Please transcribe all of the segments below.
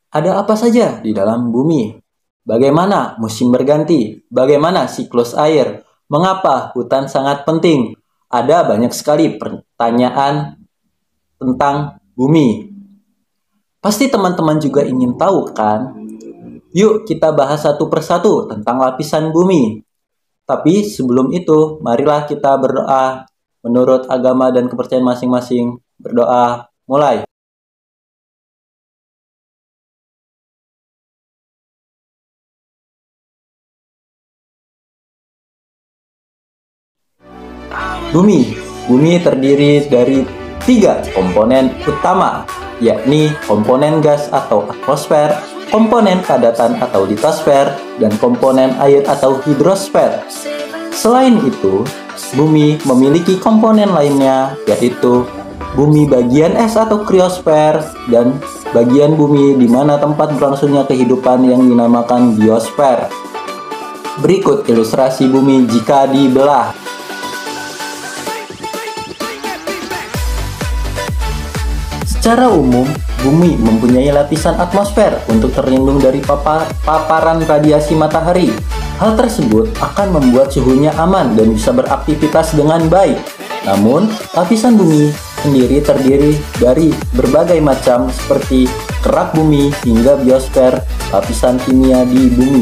Ada apa saja di dalam bumi? Bagaimana musim berganti? Bagaimana siklus air? Mengapa hutan sangat penting? Ada banyak sekali pertanyaan tentang bumi. Pasti teman-teman juga ingin tahu kan? Yuk kita bahas satu persatu tentang lapisan bumi. Tapi sebelum itu, marilah kita berdoa menurut agama dan kepercayaan masing-masing. Berdoa, mulai. Bumi terdiri dari 3 komponen utama, yakni komponen gas atau atmosfer, komponen padatan atau litosfer, dan komponen air atau hidrosfer. Selain itu, bumi memiliki komponen lainnya, yaitu bumi bagian es atau kriosfer dan bagian bumi di mana tempat berlangsungnya kehidupan yang dinamakan biosfer. Berikut ilustrasi bumi jika dibelah. Secara umum, bumi mempunyai lapisan atmosfer untuk terlindung dari paparan radiasi matahari. Hal tersebut akan membuat suhunya aman dan bisa beraktivitas dengan baik. Namun, lapisan bumi sendiri terdiri dari berbagai macam seperti kerak bumi hingga biosfer, lapisan kimia di bumi.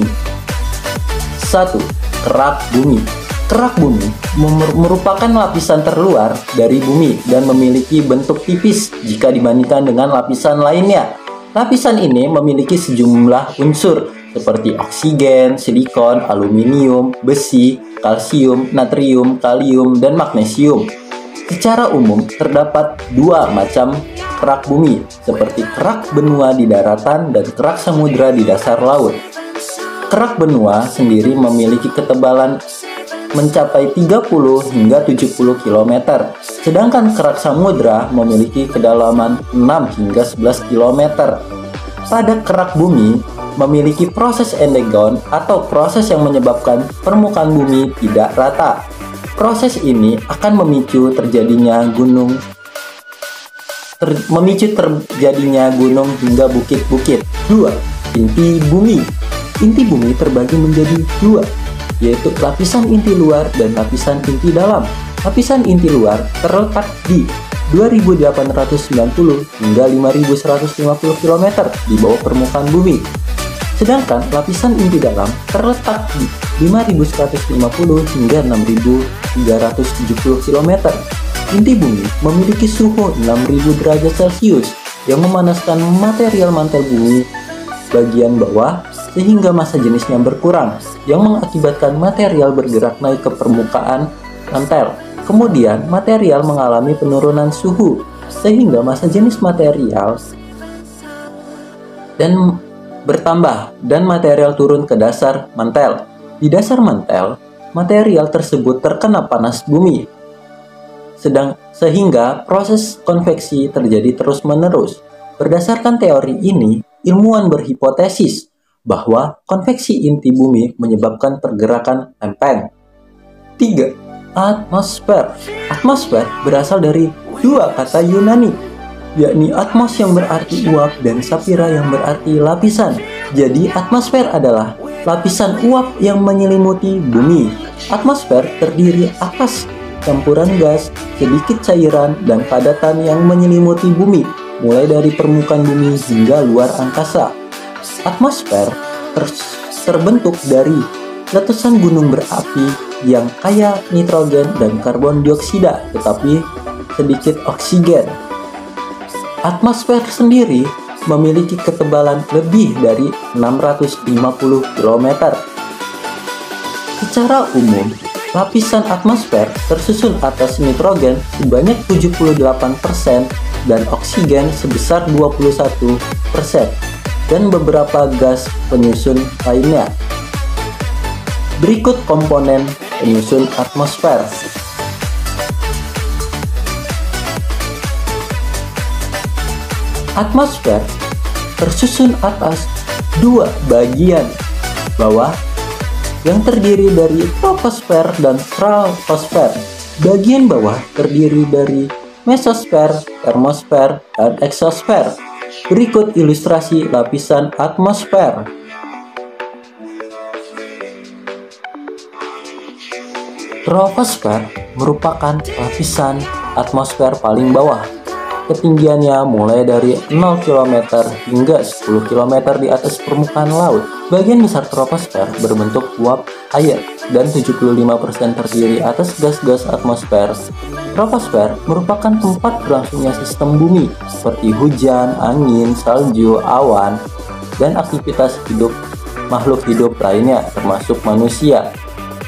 1. Kerak bumi. Kerak bumi merupakan lapisan terluar dari bumi dan memiliki bentuk tipis jika dibandingkan dengan lapisan lainnya. Lapisan ini memiliki sejumlah unsur seperti oksigen, silikon, aluminium, besi, kalsium, natrium, kalium, dan magnesium. Secara umum terdapat 2 macam kerak bumi, seperti kerak benua di daratan dan kerak samudra di dasar laut. Kerak benua sendiri memiliki ketebalan mencapai 30 hingga 70 km, sedangkan kerak samudra memiliki kedalaman 6 hingga 11 km. Pada kerak bumi memiliki proses endegon atau proses yang menyebabkan permukaan bumi tidak rata. Proses ini akan memicu terjadinya gunung hingga bukit-bukit. 2. Inti bumi. Inti bumi terbagi menjadi 2, yaitu lapisan inti luar dan lapisan inti dalam. Lapisan inti luar terletak di 2890 hingga 5150 km di bawah permukaan bumi. Sedangkan lapisan inti dalam terletak di 5150 hingga 6370 km. Inti bumi memiliki suhu 6000 derajat Celcius yang memanaskan material mantel bumi bagian bawah sehingga massa jenisnya berkurang, yang mengakibatkan material bergerak naik ke permukaan mantel. Kemudian, material mengalami penurunan suhu, sehingga massa jenis material dan bertambah, dan material turun ke dasar mantel. Di dasar mantel, material tersebut terkena panas bumi, sehingga proses konveksi terjadi terus-menerus. Berdasarkan teori ini, ilmuwan berhipotesis bahwa konveksi inti bumi menyebabkan pergerakan lempeng. 3. Atmosfer. Atmosfer berasal dari 2 kata Yunani, yakni atmos yang berarti uap dan sapphira yang berarti lapisan. Jadi atmosfer adalah lapisan uap yang menyelimuti bumi. Atmosfer terdiri atas campuran gas, sedikit cairan, dan padatan yang menyelimuti bumi, mulai dari permukaan bumi hingga luar angkasa. Atmosfer terbentuk dari letusan gunung berapi yang kaya nitrogen dan karbon dioksida, tetapi sedikit oksigen. Atmosfer sendiri memiliki ketebalan lebih dari 650 km. Secara umum, lapisan atmosfer tersusun atas nitrogen sebanyak 78% dan oksigen sebesar 21%. Dan beberapa gas penyusun lainnya. Berikut komponen penyusun atmosfer. Atmosfer tersusun atas 2 bagian bawah yang terdiri dari troposfer dan stratosfer. Bagian bawah terdiri dari mesosfer, termosfer, dan eksosfer. Berikut ilustrasi lapisan atmosfer. Troposfer merupakan lapisan atmosfer paling bawah. Ketinggiannya mulai dari 0 km hingga 10 km di atas permukaan laut. Bagian besar troposfer berbentuk uap air dan 75% terdiri atas gas-gas atmosfer. Troposfer merupakan tempat berlangsungnya sistem bumi seperti hujan, angin, salju, awan, dan aktivitas makhluk hidup lainnya termasuk manusia.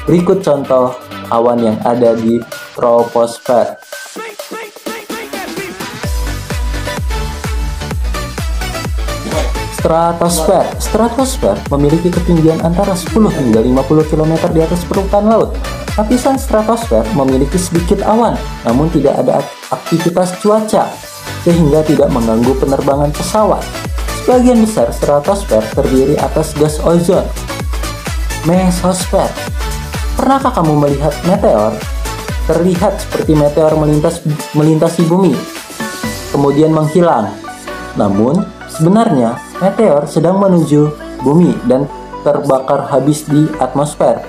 Berikut contoh awan yang ada di troposfer. Stratosfer memiliki ketinggian antara 10 hingga 50 km di atas permukaan laut. Lapisan stratosfer memiliki sedikit awan, namun tidak ada aktivitas cuaca, sehingga tidak mengganggu penerbangan pesawat. Sebagian besar stratosfer terdiri atas gas ozon. Mesosfer. Pernahkah kamu melihat meteor? Terlihat seperti meteor melintasi bumi, kemudian menghilang. Namun, sebenarnya meteor sedang menuju bumi dan terbakar habis di atmosfer.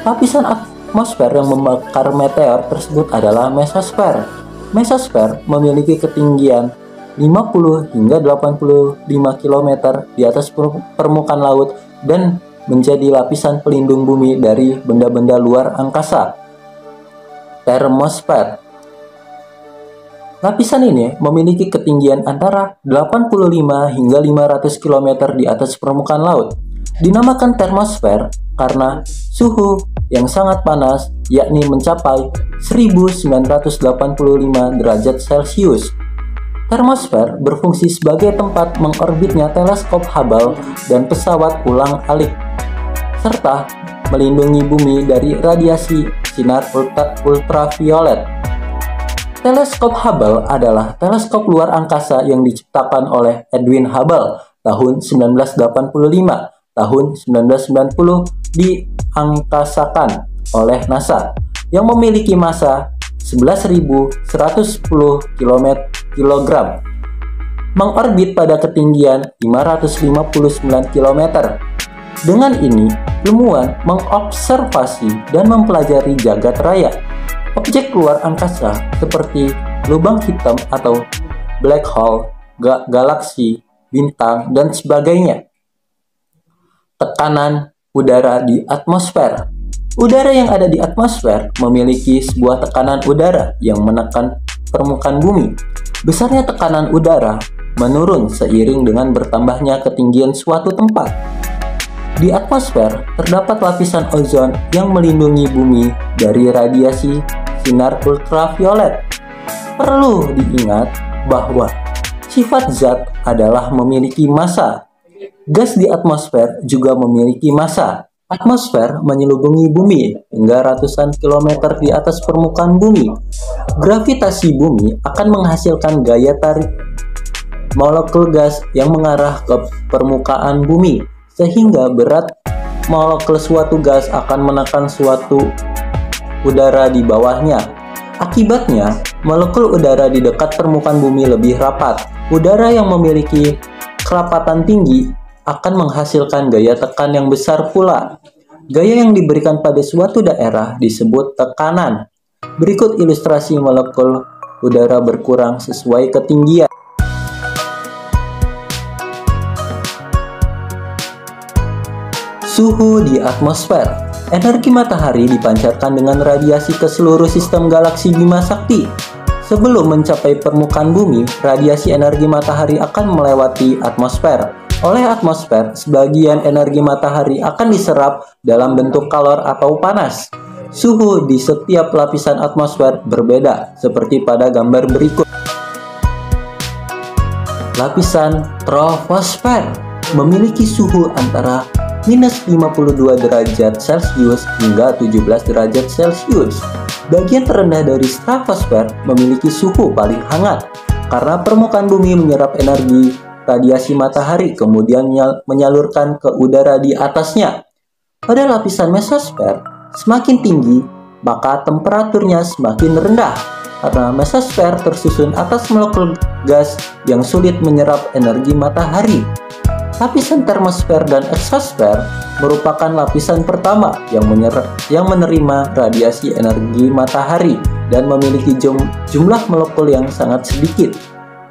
Lapisan atmosfer yang membakar meteor tersebut adalah mesosfer. Mesosfer memiliki ketinggian 50 hingga 85 km di atas permukaan laut dan menjadi lapisan pelindung bumi dari benda-benda luar angkasa. Termosfer. Lapisan ini memiliki ketinggian antara 85 hingga 500 km di atas permukaan laut. Dinamakan termosfer karena suhu yang sangat panas, yakni mencapai 1985 derajat Celcius. Termosfer berfungsi sebagai tempat mengorbitnya teleskop Hubble dan pesawat ulang-alik, serta melindungi bumi dari radiasi sinar ultraviolet. Teleskop Hubble adalah teleskop luar angkasa yang diciptakan oleh Edwin Hubble tahun 1985. Tahun 1990 diangkasakan oleh NASA yang memiliki massa 11.110 kg, mengorbit pada ketinggian 559 km. Dengan ini, ilmuwan mengobservasi dan mempelajari jagat raya. Objek luar angkasa seperti lubang hitam atau black hole, galaksi, bintang, dan sebagainya. Tekanan udara di atmosfer. Udara yang ada di atmosfer memiliki sebuah tekanan udara yang menekan permukaan bumi. Besarnya tekanan udara menurun seiring dengan bertambahnya ketinggian suatu tempat. Di atmosfer terdapat lapisan ozon yang melindungi bumi dari radiasi sinar ultraviolet. Perlu diingat bahwa sifat zat adalah memiliki massa. Gas di atmosfer juga memiliki massa. Atmosfer menyelubungi bumi hingga ratusan kilometer di atas permukaan bumi. Gravitasi bumi akan menghasilkan gaya tarik molekul gas yang mengarah ke permukaan bumi, sehingga berat molekul suatu gas akan menekan suatu udara di bawahnya. Akibatnya, molekul udara di dekat permukaan bumi lebih rapat. Udara yang memiliki kerapatan tinggi akan menghasilkan gaya tekan yang besar pula. Gaya yang diberikan pada suatu daerah disebut tekanan. Berikut ilustrasi molekul udara berkurang sesuai ketinggian. Suhu di atmosfer. Energi matahari dipancarkan dengan radiasi ke seluruh sistem galaksi Bima Sakti. Sebelum mencapai permukaan bumi, radiasi energi matahari akan melewati atmosfer. Oleh atmosfer, sebagian energi matahari akan diserap dalam bentuk kalor atau panas. Suhu di setiap lapisan atmosfer berbeda, seperti pada gambar berikut. Lapisan troposfer memiliki suhu antara minus 52 derajat Celcius hingga 17 derajat Celcius. Bagian terendah dari stratosfer memiliki suhu paling hangat karena permukaan bumi menyerap energi radiasi matahari kemudian menyalurkan ke udara di atasnya. Pada lapisan mesosfer, semakin tinggi maka temperaturnya semakin rendah karena mesosfer tersusun atas molekul gas yang sulit menyerap energi matahari. Lapisan termosfer dan eksosfer merupakan lapisan pertama yang menerima radiasi energi matahari dan memiliki jumlah molekul yang sangat sedikit.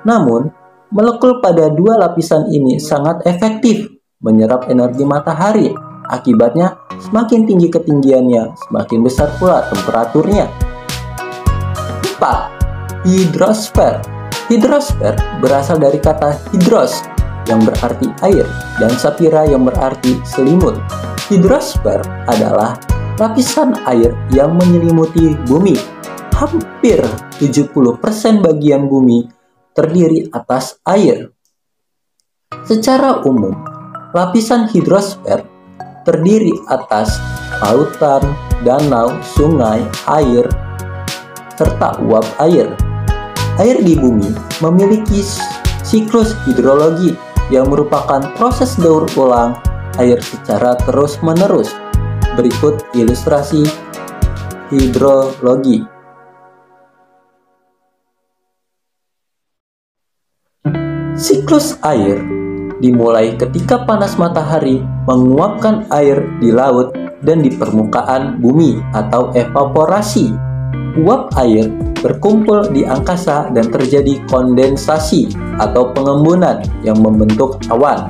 Namun, molekul pada dua lapisan ini sangat efektif menyerap energi matahari. Akibatnya, semakin tinggi ketinggiannya, semakin besar pula temperaturnya. 4. Hidrosfer. Hidrosfer berasal dari kata hidros yang berarti air dan sapphira yang berarti selimut. Hidrosfer adalah lapisan air yang menyelimuti bumi. Hampir 70% bagian bumi terdiri atas air. Secara umum, lapisan hidrosfer terdiri atas lautan, danau, sungai, air, serta uap air. Air di bumi memiliki siklus hidrologi yang merupakan proses daur ulang air secara terus-menerus. Berikut ilustrasi hidrologi. Siklus air dimulai ketika panas matahari menguapkan air di laut dan di permukaan bumi atau evaporasi. Uap air berkumpul di angkasa dan terjadi kondensasi atau pengembunan yang membentuk awan.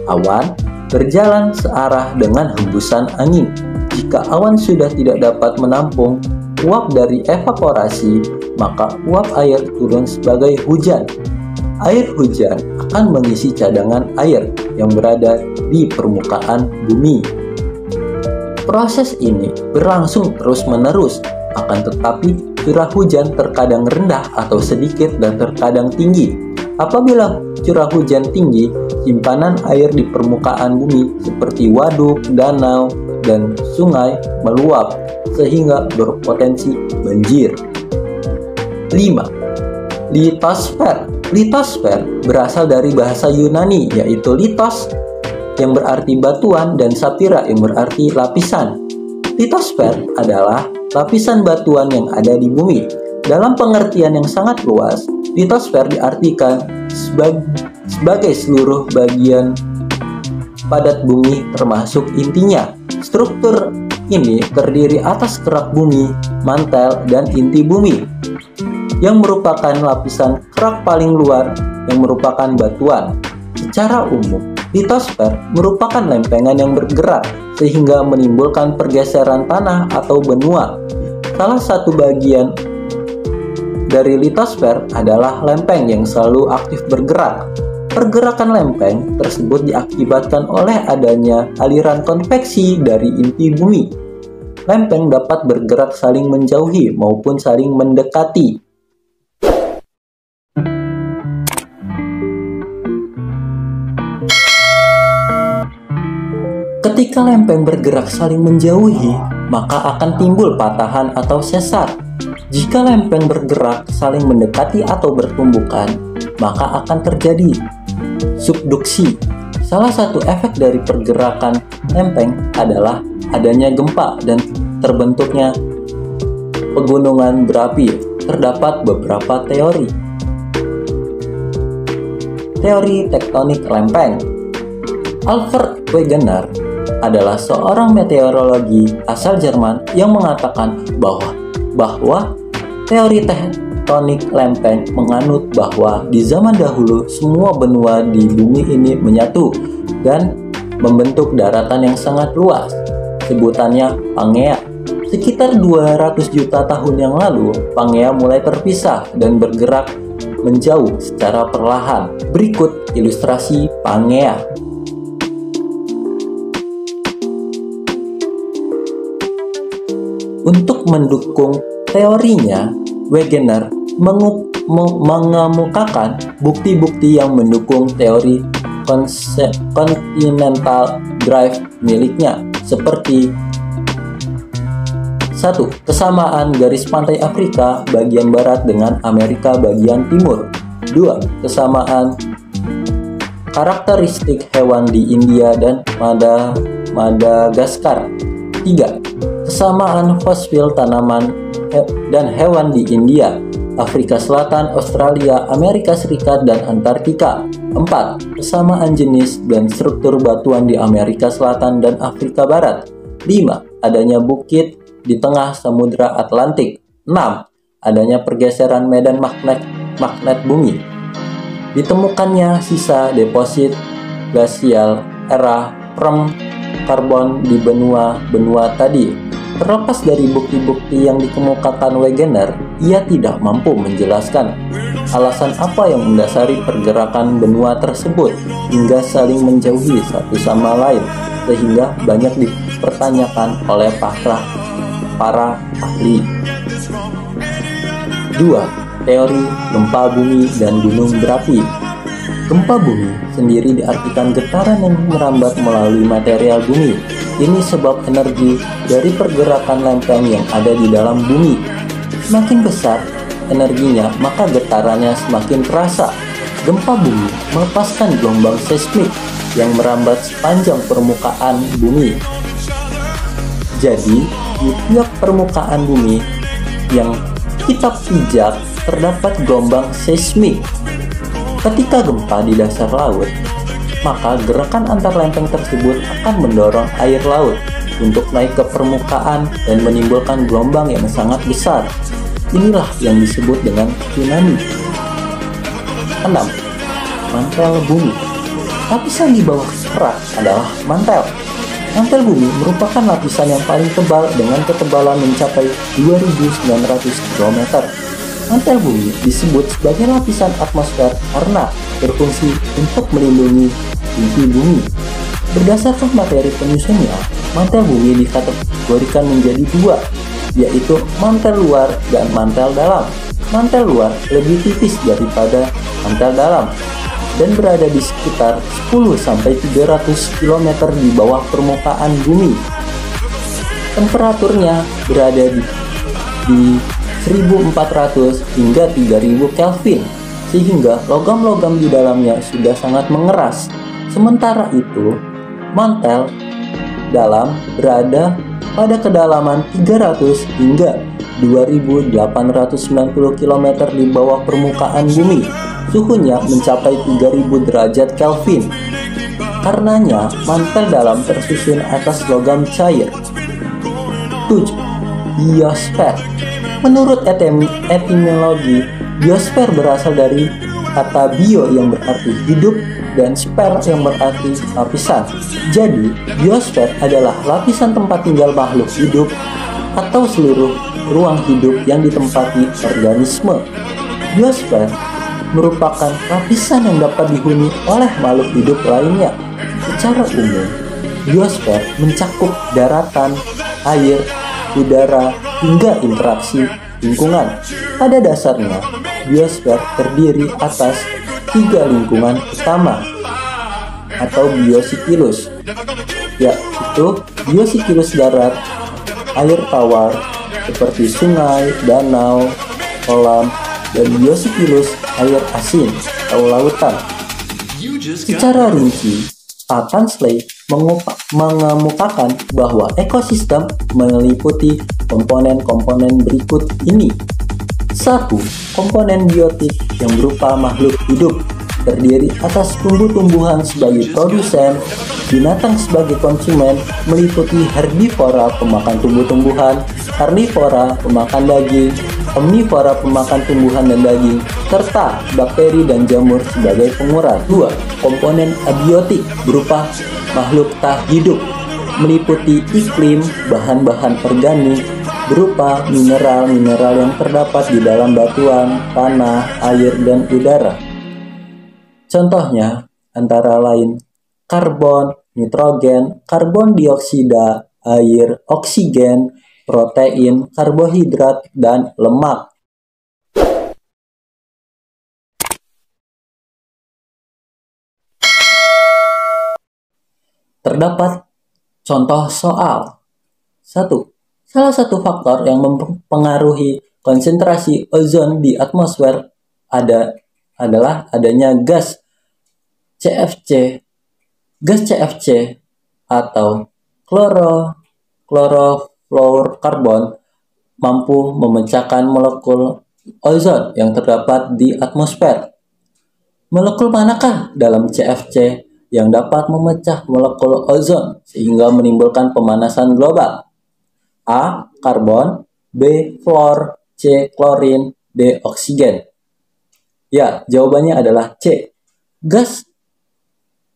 Awan berjalan searah dengan hembusan angin. Jika awan sudah tidak dapat menampung uap dari evaporasi, maka uap air turun sebagai hujan. Air hujan akan mengisi cadangan air yang berada di permukaan bumi. Proses ini berlangsung terus-menerus, akan tetapi curah hujan terkadang rendah atau sedikit dan terkadang tinggi. Apabila curah hujan tinggi, simpanan air di permukaan bumi seperti waduk, danau, dan sungai meluap sehingga berpotensi banjir. 5. Litosfer. Litosfer berasal dari bahasa Yunani yaitu litos yang berarti batuan dan sapphira yang berarti lapisan. Litosfer adalah lapisan batuan yang ada di bumi. Dalam pengertian yang sangat luas, litosfer diartikan sebagai seluruh bagian padat bumi termasuk intinya. Struktur ini terdiri atas kerak bumi, mantel, dan inti bumi, yang merupakan lapisan kerak paling luar yang merupakan batuan. Secara umum, litosfer merupakan lempengan yang bergerak sehingga menimbulkan pergeseran tanah atau benua. Salah satu bagian dari litosfer adalah lempeng yang selalu aktif bergerak. Pergerakan lempeng tersebut diakibatkan oleh adanya aliran konveksi dari inti bumi. Lempeng dapat bergerak saling menjauhi maupun saling mendekati. Ketika lempeng bergerak saling menjauhi, maka akan timbul patahan atau sesar. Jika lempeng bergerak saling mendekati atau bertumbukan, maka akan terjadi subduksi. Salah satu efek dari pergerakan lempeng adalah adanya gempa dan terbentuknya pegunungan berapi. Terdapat beberapa teori. Teori tektonik lempeng. Albert Wegener adalah seorang meteorologi asal Jerman yang mengatakan bahwa teori tektonik lempeng menganut bahwa di zaman dahulu semua benua di bumi ini menyatu dan membentuk daratan yang sangat luas. Sebutannya Pangea. Sekitar 200 juta tahun yang lalu, Pangea mulai terpisah dan bergerak menjauh secara perlahan. Berikut ilustrasi Pangea. Untuk mendukung teorinya, Wegener mengemukakan bukti-bukti yang mendukung teori continental drift miliknya, seperti 1. Kesamaan garis pantai Afrika bagian barat dengan Amerika bagian timur. 2. Kesamaan karakteristik hewan di India dan Madagaskar. 3. kesamaan fossil tanaman dan hewan di India, Afrika Selatan, Australia, Amerika Serikat, dan Antartika. 4. Kesamaan jenis dan struktur batuan di Amerika Selatan dan Afrika Barat. 5. Adanya bukit di tengah Samudra Atlantik. 6. Adanya pergeseran medan magnet bumi. Ditemukannya sisa deposit glasial era karbon di benua tadi. Terlepas dari bukti-bukti yang dikemukakan Wegener, ia tidak mampu menjelaskan alasan apa yang mendasari pergerakan benua tersebut hingga saling menjauhi satu sama lain, sehingga banyak dipertanyakan oleh para ahli. 2. Teori gempa bumi dan gunung berapi. Gempa bumi sendiri diartikan getaran yang merambat melalui material bumi. Ini sebab energi dari pergerakan lempeng yang ada di dalam bumi. Semakin besar energinya, maka getarannya semakin terasa. Gempa bumi melepaskan gelombang seismik yang merambat sepanjang permukaan bumi. Jadi, di tiap permukaan bumi yang kita pijak terdapat gelombang seismik. Ketika gempa di dasar laut, maka gerakan antar lempeng tersebut akan mendorong air laut untuk naik ke permukaan dan menimbulkan gelombang yang sangat besar. Inilah yang disebut dengan tsunami. 6. Mantel bumi. Lapisan di bawah kerak adalah mantel. Mantel bumi merupakan lapisan yang paling tebal dengan ketebalan mencapai 2.900 km. Mantel bumi disebut sebagai lapisan atmosfer karena berfungsi untuk melindungi inti bumi. Berdasarkan materi penyusunnya, mantel bumi dikategorikan menjadi dua, yaitu mantel luar dan mantel dalam. Mantel luar lebih tipis daripada mantel dalam dan berada di sekitar 10-300 km di bawah permukaan bumi. Temperaturnya berada di 1400 hingga 3000 Kelvin, sehingga logam-logam di dalamnya sudah sangat mengeras. Sementara itu, mantel dalam berada pada kedalaman 300 hingga 2890 km di bawah permukaan bumi. Suhunya mencapai 3000 derajat Kelvin. Karenanya, mantel dalam tersusun atas logam cair. 7. Biosfer. Menurut etimologi, biosfer berasal dari kata bio yang berarti hidup dan sfer yang berarti lapisan. Jadi, biosfer adalah lapisan tempat tinggal makhluk hidup atau seluruh ruang hidup yang ditempati organisme. Biosfer merupakan lapisan yang dapat dihuni oleh makhluk hidup lainnya. Secara umum, biosfer mencakup daratan, air, udara, hingga interaksi lingkungan. Pada dasarnya, biosfer terdiri atas 3 lingkungan utama atau biosiklus, yaitu biosiklus darat, air tawar seperti sungai, danau, kolam, dan biosiklus air asin atau lautan. Secara rinci, Pak Tansley mengemukakan bahwa ekosistem meliputi komponen-komponen berikut ini. 1. Komponen biotik yang berupa makhluk hidup, terdiri atas tumbuh-tumbuhan sebagai produsen, binatang sebagai konsumen, meliputi herbivora pemakan tumbuh-tumbuhan, karnivora pemakan daging, omnivora pemakan tumbuhan dan daging, serta bakteri dan jamur sebagai penguras. 2. Komponen abiotik berupa makhluk tak hidup, meliputi iklim, bahan-bahan organik, berupa mineral-mineral yang terdapat di dalam batuan, tanah, air, dan udara. Contohnya antara lain karbon, nitrogen, karbon dioksida, air, oksigen, protein, karbohidrat, dan lemak. Terdapat contoh soal. 1. Salah satu faktor yang mempengaruhi konsentrasi ozon di atmosfer adalah adanya gas CFC. Gas CFC atau chlorofluorocarbon fluorokarbon mampu memecahkan molekul ozon yang terdapat di atmosfer. Molekul manakah dalam CFC yang dapat memecah molekul ozon sehingga menimbulkan pemanasan global? A. Karbon, B. Fluor, C. Klorin, D. Oksigen. Ya, jawabannya adalah C. Gas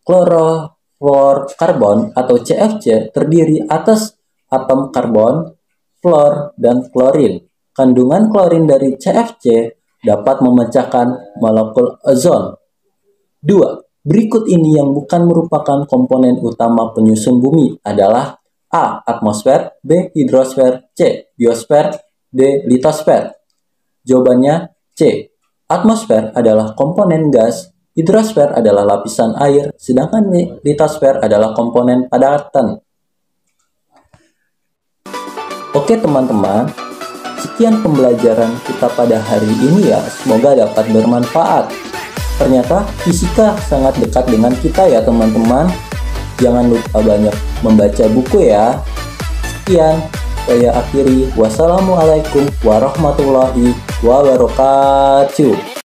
klorofluorkarbon atau CFC terdiri atas atom karbon, fluor, dan klorin. Kandungan klorin dari CFC dapat memecahkan molekul ozon. 2. Berikut ini yang bukan merupakan komponen utama penyusun bumi adalah A. Atmosfer, B. Hidrosfer, C. Biosfer, D. litosfer. Jawabannya C. Atmosfer adalah komponen gas, hidrosfer adalah lapisan air, sedangkan litosfer adalah komponen padatan. Oke teman-teman, sekian pembelajaran kita pada hari ini ya, semoga dapat bermanfaat. Ternyata fisika sangat dekat dengan kita ya teman-teman. Jangan lupa banyak membaca buku ya. Sekian, saya akhiri. Wassalamualaikum warahmatullahi wabarakatuh.